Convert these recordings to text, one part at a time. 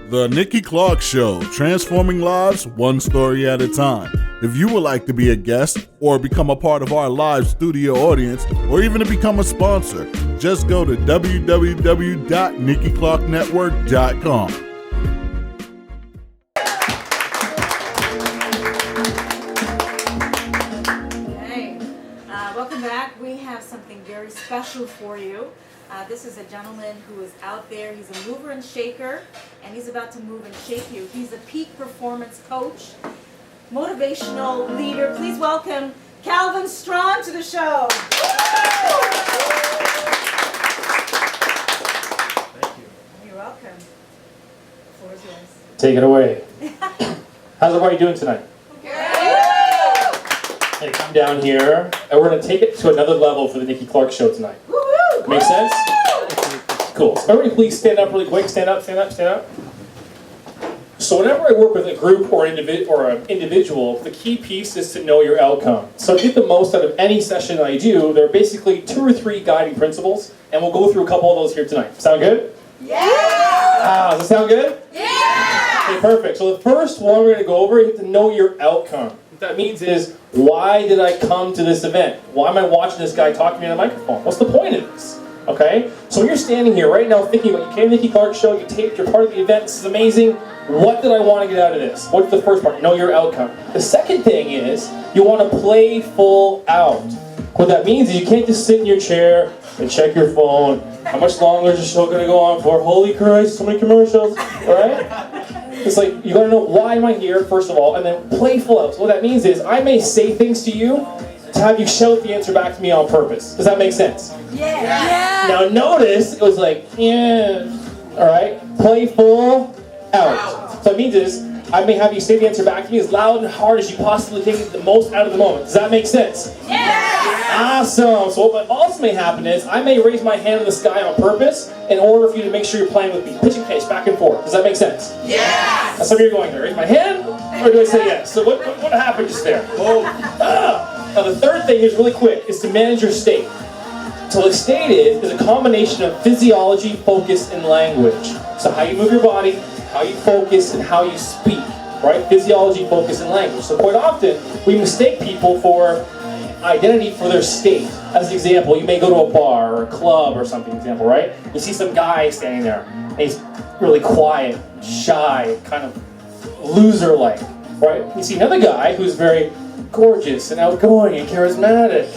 The Nikki Clarke Show, transforming lives one story at a time. If you would like to be a guest or become a part of our live studio audience or even to become a sponsor, just go to www.NikkiClarkeNetwork.com. Hey, welcome back. We have something very special for you. This is a gentleman who is out there. He's a mover and shaker, and he's about to move and shake you. He's a peak performance coach, motivational leader. Please welcome Calvin Strachan to the show. Thank you. You're welcome. The floor is yours. Take it away. How's everybody doing tonight? Hey, come down here, and we're going to take it to another level for the Nikki Clarke Show tonight. Make sense? Cool. So everybody please stand up really quick. Stand up, stand up, stand up. So whenever I work with a group or an individual, the key piece is to know your outcome. So to get the most out of any session I do, there are basically 2 or 3 guiding principles, and we'll go through a couple of those here tonight. Sound good? Yeah! Does it sound good? Yeah! Okay, perfect. So the first one we're going to go over is to know your outcome. What that means is, why did I come to this event? Why am I watching this guy talking to me on the microphone? What's the point of this? Okay? So when you're standing here right now thinking about, you came to the Nikki Clarke Show, you taped, you're part of the event, this is amazing. What did I want to get out of this? What's the first part? Know your outcome. The second thing is, you want to play full out. What that means is you can't just sit in your chair and check your phone. How much longer is the show going to go on for? Holy Christ, so many commercials, right? It's like, you gotta know, why am I here, first of all, and then play full out. So what that means is, I may say things to you to have you shout the answer back to me on purpose. Does that make sense? Yeah! Now notice, it was like, yeah, alright? Play full out. So what it means is, I may have you say the answer back to me as loud and hard as you possibly can, get the most out of the moment. Does that make sense? Awesome. So what also may happen is, I may raise my hand in the sky on purpose in order for you to make sure you're playing with me. Pitch and catch, back and forth. Does that make sense? Yes. Now some of you are going, raise my hand, or do I say yes? So what happened just there? Now the third thing is really quick, is to manage your state. So the state is a combination of physiology, focus, and language. So how you move your body, how you focus, and how you speak. Right? Physiology, focus, and language. So quite often, we mistake people for identity for their state. As an example, you may go to a bar or a club or something, example, right? You see some guy standing there, and he's really quiet, shy, kind of loser-like, right? You see another guy who's very gorgeous and outgoing and charismatic.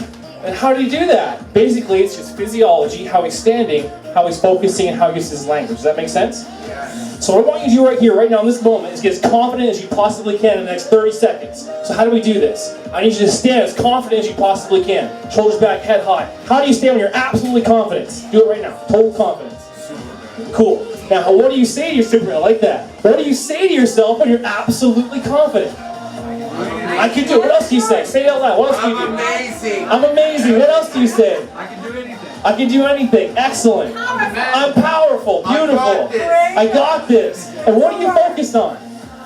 And how did he do that? Basically, it's just physiology, how he's standing, how he's focusing, and how he uses his language. Does that make sense? Yes. So what I want you to do right here, right now in this moment, is get as confident as you possibly can in the next 30 seconds. So how do we do this? I need you to stand as confident as you possibly can. Shoulders back, head high. How do you stand when you're absolutely confident? Do it right now. Total confidence. Cool. Now, what do you say to yourself? I like that. What do you say to yourself when you're absolutely confident? I can do it. What else do you say? Say it out loud. What else do you do? I'm amazing. I'm amazing. What else do you say? I can do anything. I can do anything. Excellent. I'm powerful. Beautiful. I got this. And what are you focused on?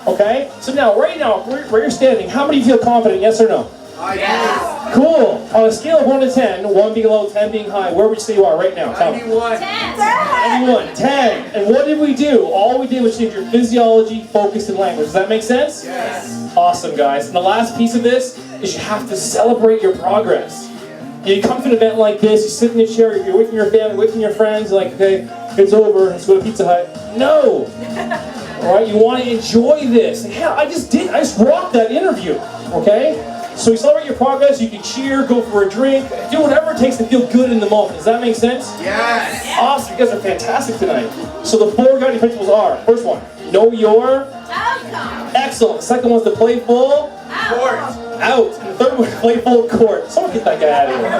Okay? So now, right now, where you're standing, how many of you feel confident? Yes or no? Yes. Cool. On a scale of 1 to 10, 1 being low, 10 being high, where would you say you are right now? Tell me. 91. 91. 10. And what did we do? All we did was change your physiology, focus, and language. Does that make sense? Yes. Awesome, guys. And the last piece of this is you have to celebrate your progress. You come to an event like this, you sit in your chair, you're with your family, with your friends, you're like, okay, it's over, let's go to Pizza Hut. No! Alright, you want to enjoy this. Yeah, I just rocked that interview. Okay? So you celebrate your progress, you can cheer, go for a drink, do whatever it takes to feel good in the moment. Does that make sense? Yes. Awesome, you guys are fantastic tonight. So the 4 guiding principles are, first one, know your Outcome. excellent. Second one's to play full Court. out. And the third one, play full court. Someone get that guy out of here.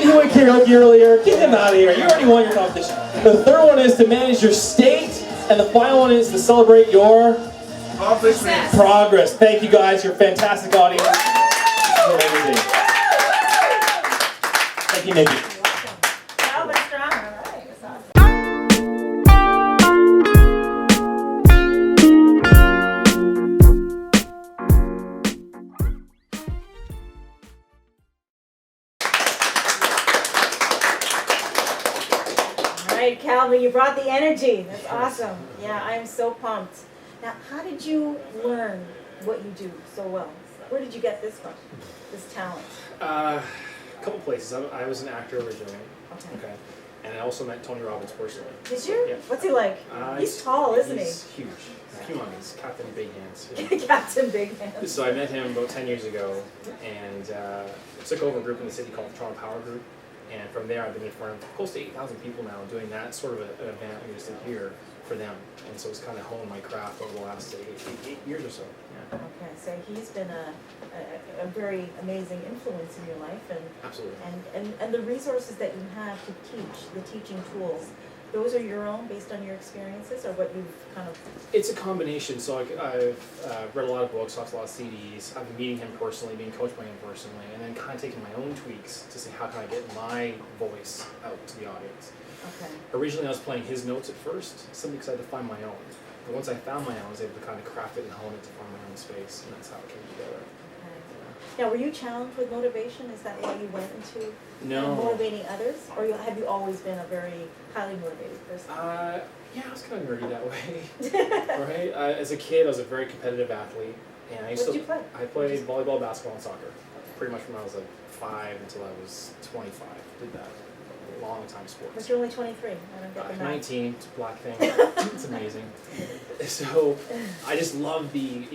Did he win karaoke earlier? Get him out of here. You already won your competition. The third one is to manage your state. And the final one is to celebrate your Accomplishments. progress. Thank you guys. You're a fantastic audience. Thank you, Nikki. Calvin Strachan. All right. That's awesome. All right, Calvin. album. You brought the energy. That's awesome. Yeah, I'm so pumped. Now, how did you learn what you do so well? Where did you get this from, this talent? A couple places. I was an actor originally. Okay. And I also met Tony Robbins personally. Did you? Yeah. What's he like? He's tall, isn't he? He's huge. He's humongous. Captain Big Hands. Captain Big Hands. So I met him about 10 years ago, and took over a group in the city called the Toronto Power Group. And from there, I've been in front of close to 8,000 people now, doing that sort of an event I'm just in here for them. And so it's kind of honed my craft over the last eight years or so. Yeah. Okay, so he's been a very amazing influence in your life, and Absolutely. and the resources that you have to teach, the teaching tools, those are your own based on your experiences, or what you've kind of. It's a combination. So I've read a lot of books, watched a lot of CDs. I've been meeting him personally, being coached by him personally, and then kind of taking my own tweaks to say how can I get my voice out to the audience. Okay. Originally, I was playing his notes at first, simply because I had to find my own. But once I found my own, I was able to kind of craft it and hone it to find my own space, and that's how it came together. Now, were you challenged with motivation? Is that why you went into motivating others? Or have you always been a very highly motivated person? Yeah, I was kind of nerdy that way, right? As a kid, I was a very competitive athlete. And I used What did you play? I played volleyball, basketball, and soccer. Pretty much from when I was like 5 until I was 25. Did that. Long time sports. But you're only 23. I don't get the math. 19, it's a black thing. It's amazing. So I just love the,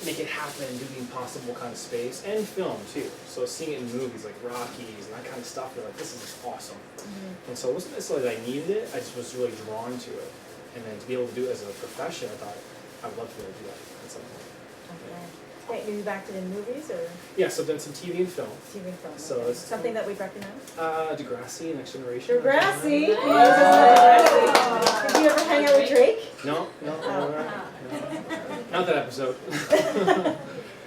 make it happen, do the impossible kind of space, and film too. So seeing it in movies like Rockies and that kind of stuff, you're like, this is awesome. And so it wasn't necessarily that I needed it, I just was really drawn to it. And then to be able to do it as a profession, I thought, I'd love to be able to do that at some point. Okay. Wait, you've acted in movies or Yeah, so I've done some TV and film. TV and film? So okay. it's Something that we'd recognize? Degrassi, Next Generation. Degrassi? Did you ever hang out with Drake? No. Not that episode.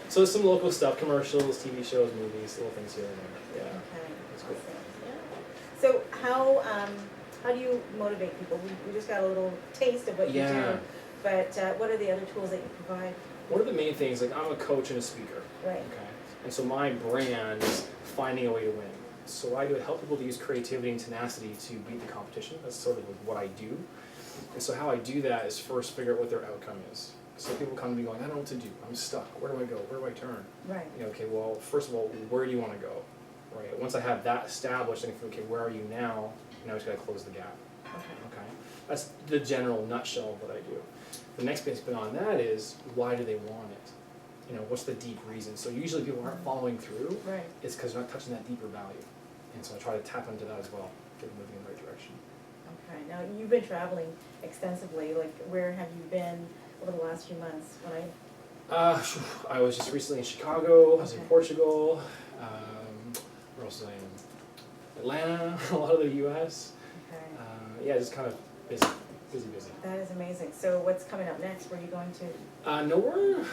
So some local stuff, commercials, TV shows, movies, little things here and there. Yeah. Okay. That's cool. So how do you motivate people? We just got a little taste of what you do, but what are the other tools that you provide? One of the main things, like I'm a coach and a speaker. Right. Okay. And so my brand is finding a way to win. So what I do is help people to use creativity and tenacity to beat the competition. That's sort of what I do. And so how I do that is first figure out what their outcome is. So people come to me going, I don't know what to do. I'm stuck. Where do I go? Where do I turn? Right. Okay, well, first of all, where do you want to go? Right. Once I have that established, I can think, okay, where are you now? Now I just got to close the gap. Okay. That's the general nutshell of what I do. The next bit on that is, why do they want it? What's the deep reason? So usually people aren't following through. Right. It's because they're not touching that deeper value. And so I try to tap into that as well, get them moving in the right direction. Okay. Now you've been traveling extensively. Like, where have you been over the last few months? I was just recently in Chicago. I was in Portugal. Where else was I in? Atlanta. A lot of the U.S. Okay. Yeah, just kind of busy. That is amazing. So what's coming up next? Where are you going to? Nowhere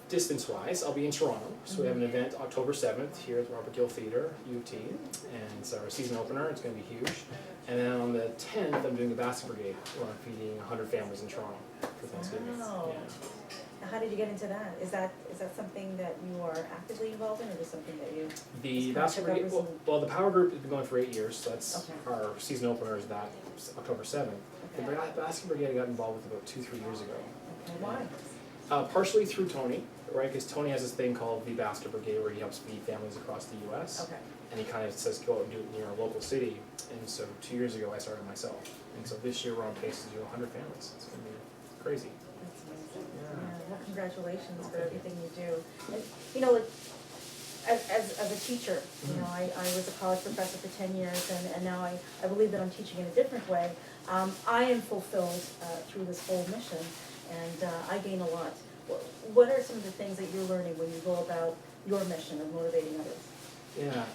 distance-wise. I'll be in Toronto. So we have an event October 7th here at the Robert Gill Theatre, U of T. And it's our season opener. It's going to be huge. And then on the 10th, I'm doing the Basket Brigade, where I'm feeding 100 families in Toronto for Thanksgiving. Wow. Yeah. Now, how did you get into that? Is that something that you are actively involved in, or is it something that you? The just Basket kind of Brigade, took over well, the Power Group has been going for 8 years, so that's Okay. our season opener is that October 7th. Okay. The Basket Brigade I got involved with about 2-3 years ago. Okay, why? Partially through Tony, right? Because Tony has this thing called the Basket Brigade where he helps feed families across the U.S. Okay. And he kind of says go out and do it near a local city. And so 2 years ago I started myself. And so this year we're on pace to do 100 families. It's going to be crazy. That's amazing. Yeah. Well, congratulations for Thank you. everything you do. And, like, as a teacher, I was a college professor for 10 years, and now I believe that I'm teaching in a different way. I am fulfilled through this whole mission, and I gain a lot. What are some of the things that you're learning when you go about your mission of motivating others? Yeah,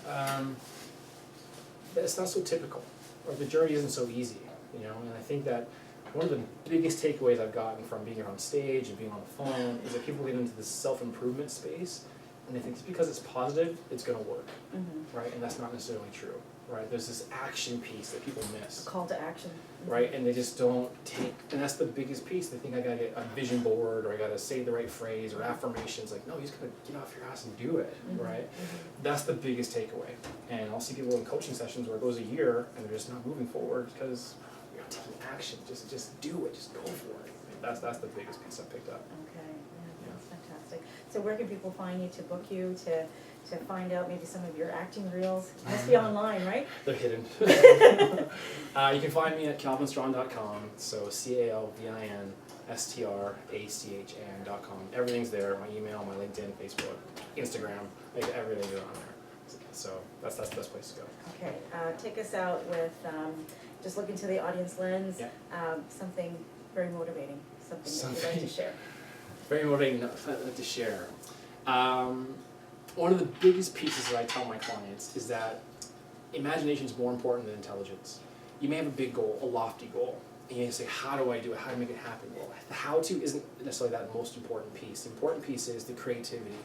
it's not so typical, or the journey isn't so easy, and I think that one of the biggest takeaways I've gotten from being on stage and being on the phone is that people get into this self-improvement space, and they think just because it's positive, it's going to work, right? And that's not necessarily true, right? There's this action piece that people miss. A call to action. Right, and they just don't take, and that's the biggest piece. They think I gotta get a vision board, or I gotta say the right phrase, or affirmations. Like, no, you just gotta get off your ass and do it, right? That's the biggest takeaway. And I'll see people in coaching sessions where it goes a year and they're just not moving forward because take action. Just do it. Just go for it. That's the biggest piece I picked up. Okay, yeah, that's fantastic. So where can people find you to book you, to find out maybe some of your acting reels? It must be online, right? They're hidden. You can find me at calvinstrachan.com. So CalvinStrachan.com. Everything's there. My email, my LinkedIn, Facebook, Instagram, like everything's on there. So that's the best place to go. Okay, take us out with just look into the audience lens. Yeah. Something very motivating. Something that you'd like to share. Very motivating to share. One of the biggest pieces that I tell my clients is that imagination is more important than intelligence. You may have a big goal, a lofty goal, and you say, how do I do it? How do I make it happen? Well, the how to isn't necessarily that most important piece. The important piece is the creativity,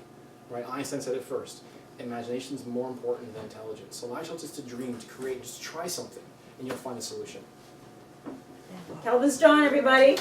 right? Einstein said it first. Imagination is more important than intelligence. So life is to dream, to create, just try something, and you'll find a solution. Calvin Strachan, everybody.